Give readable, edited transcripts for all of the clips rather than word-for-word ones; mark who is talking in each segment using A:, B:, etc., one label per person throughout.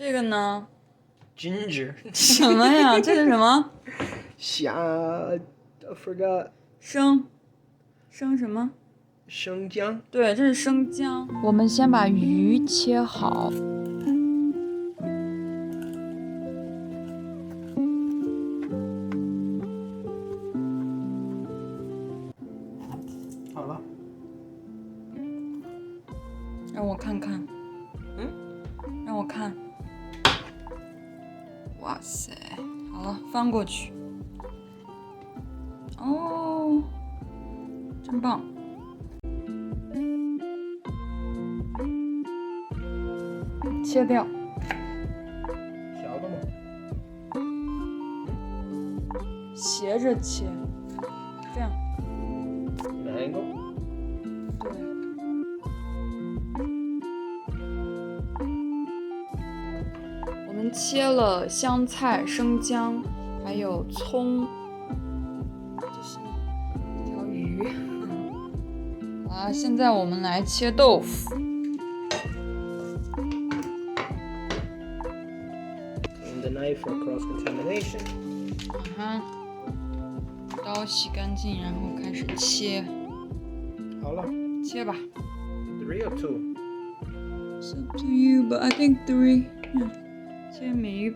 A: 这个呢？
B: Ginger.
A: 什么呀？这是什么？I
B: forgot.
A: 生什么？
B: 生姜。
A: 对，这是生姜。我们先把鱼切好。
B: 好了。
A: 让我看看。让我看。哇塞，好了，翻过去。哦，真棒。切掉。
B: 小的吗？
A: 斜着切，这样。
B: Mango。
A: 对。我们切了香菜、生姜，还有葱，这是这条鱼。好啦，现在我们来切豆腐。
B: The knife for cross contamination.
A: 刀洗干净，然后开始切。
B: 好了。
A: 切吧。
B: 3 or 2?
A: It's up to you, but I think 3. 切每一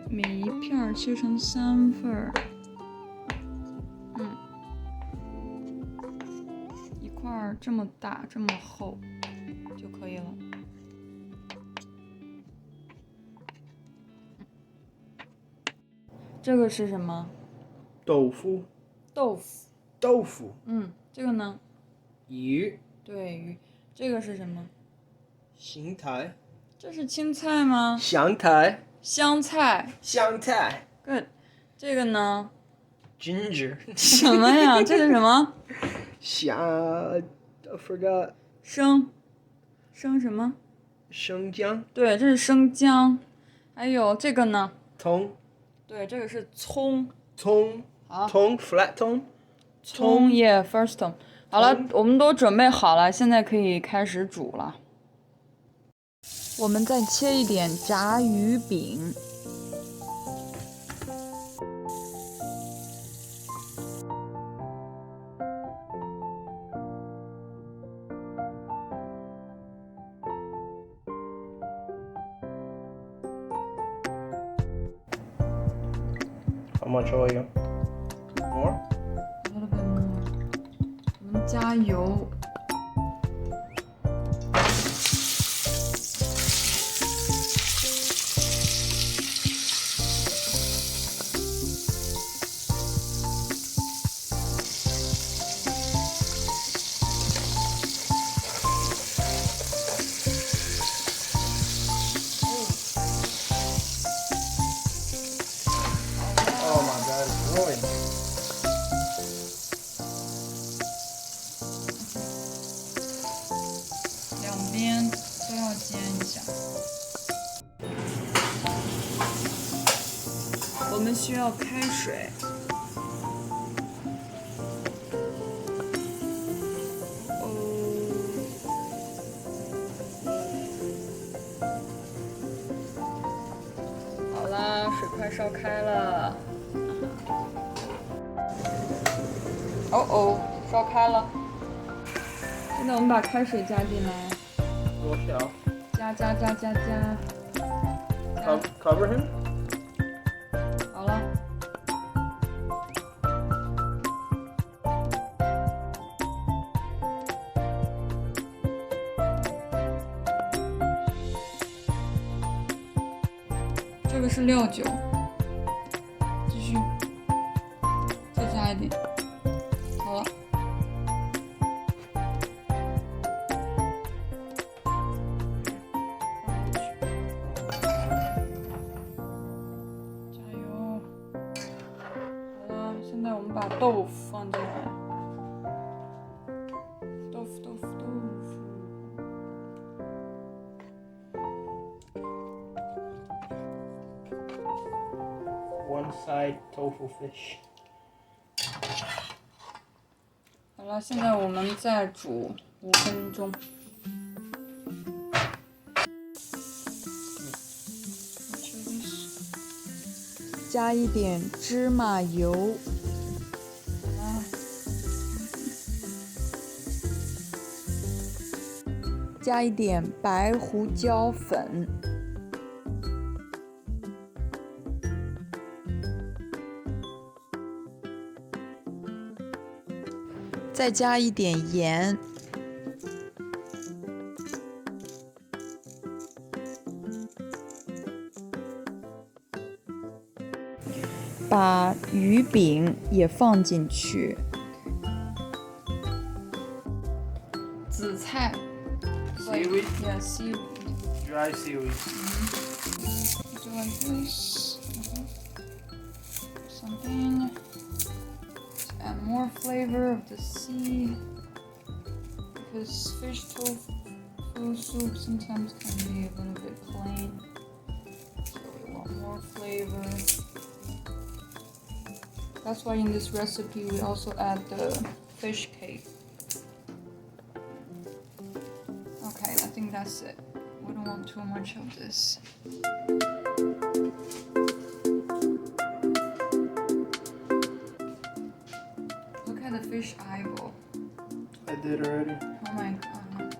A: 片切成3份。一块这么大这么厚就可以了。这个是什么？
B: 豆腐。这
A: 个呢？
B: 鱼。
A: 对，鱼。这个是什么？
B: 芹菜。
A: 这是青菜吗？
B: 香菜。
A: Good。这个呢？
B: Ginger.
A: 什么呀？这是什么？I
B: forgot.
A: 生什么？
B: 生姜。
A: 对，这是生姜。还有这个呢？
B: 葱。
A: 对，这个是葱。好。
B: 葱 flat 葱。
A: 葱 yeah first tone。好了，我们都准备好了，现在可以开始煮了。我们再切一点炸鱼饼。
B: How much oil? More?
A: A little bit more. 我们加油。
B: Oh my god, it's growing.
A: 两边都要煎一下。我们需要开水。好啦，水快烧开了。烧开了。现在我们把开水加进来。
B: 多少？
A: 加。
B: Cover him?
A: 好了。这个是料酒，继续，再加一点，好了。加油！好了，现在我们把豆腐放进来。豆腐。
B: One side tofu fish.
A: 好了，现在我们再煮5分钟。吃加一点芝麻油。加一点白胡椒粉，再加一点盐，把鱼饼也放进去，紫菜。
B: Seaweed?
A: Yeah, seaweed.
B: Dry seaweed.
A: Do like this. Something. To add more flavor of the sea. Because fish tofu soup sometimes can be a little bit plain. So we want more flavor. That's why in this recipe we also add the fish cake. Okay, I think that's it. We don't want too much of this. Look at the fish eyeball.
B: I did already.
A: Oh my god.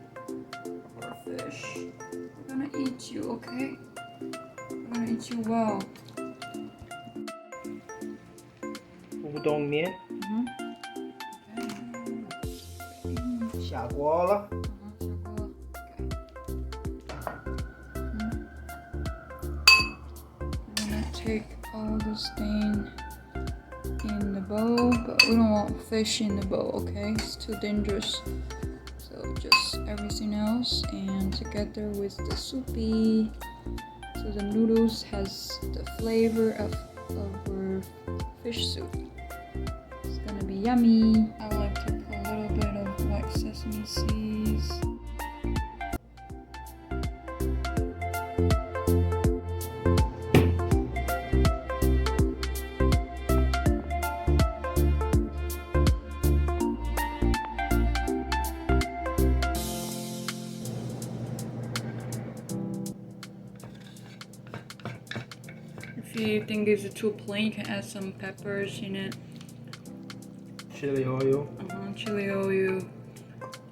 A: Poor fish. We're gonna eat you, okay? We're gonna eat you well.
B: Udon 面下锅了。
A: I'm gonna take all the stain in the bowl, but we don't want fish in the bowl, okay? It's too dangerous. So just everything else and together with the soupy. So the noodles has the flavor of our fish soup. It's gonna be yummy. I like to put a little bit of white sesame seeds. If you think it's too plain, you can add some peppers in it.
B: Chili oil.
A: Chili oil,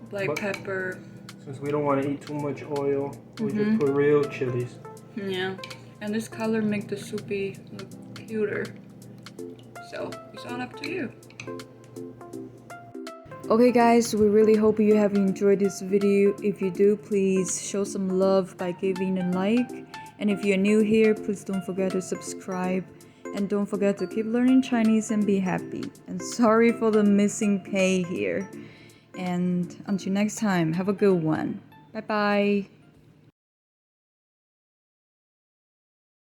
A: black pepper.
B: Since we don't want to eat too much oil, we just put real chilies.
A: Yeah, and this color make the soupy look cuter. So it's all up to you. Okay guys, we really hope you have enjoyed this video. If you do, please show some love by giving a like. And if you're new here, please don't forget to subscribe. And don't forget to keep learning Chinese and be happy. And sorry for the missing K here. And until next time, have a good one. Bye bye.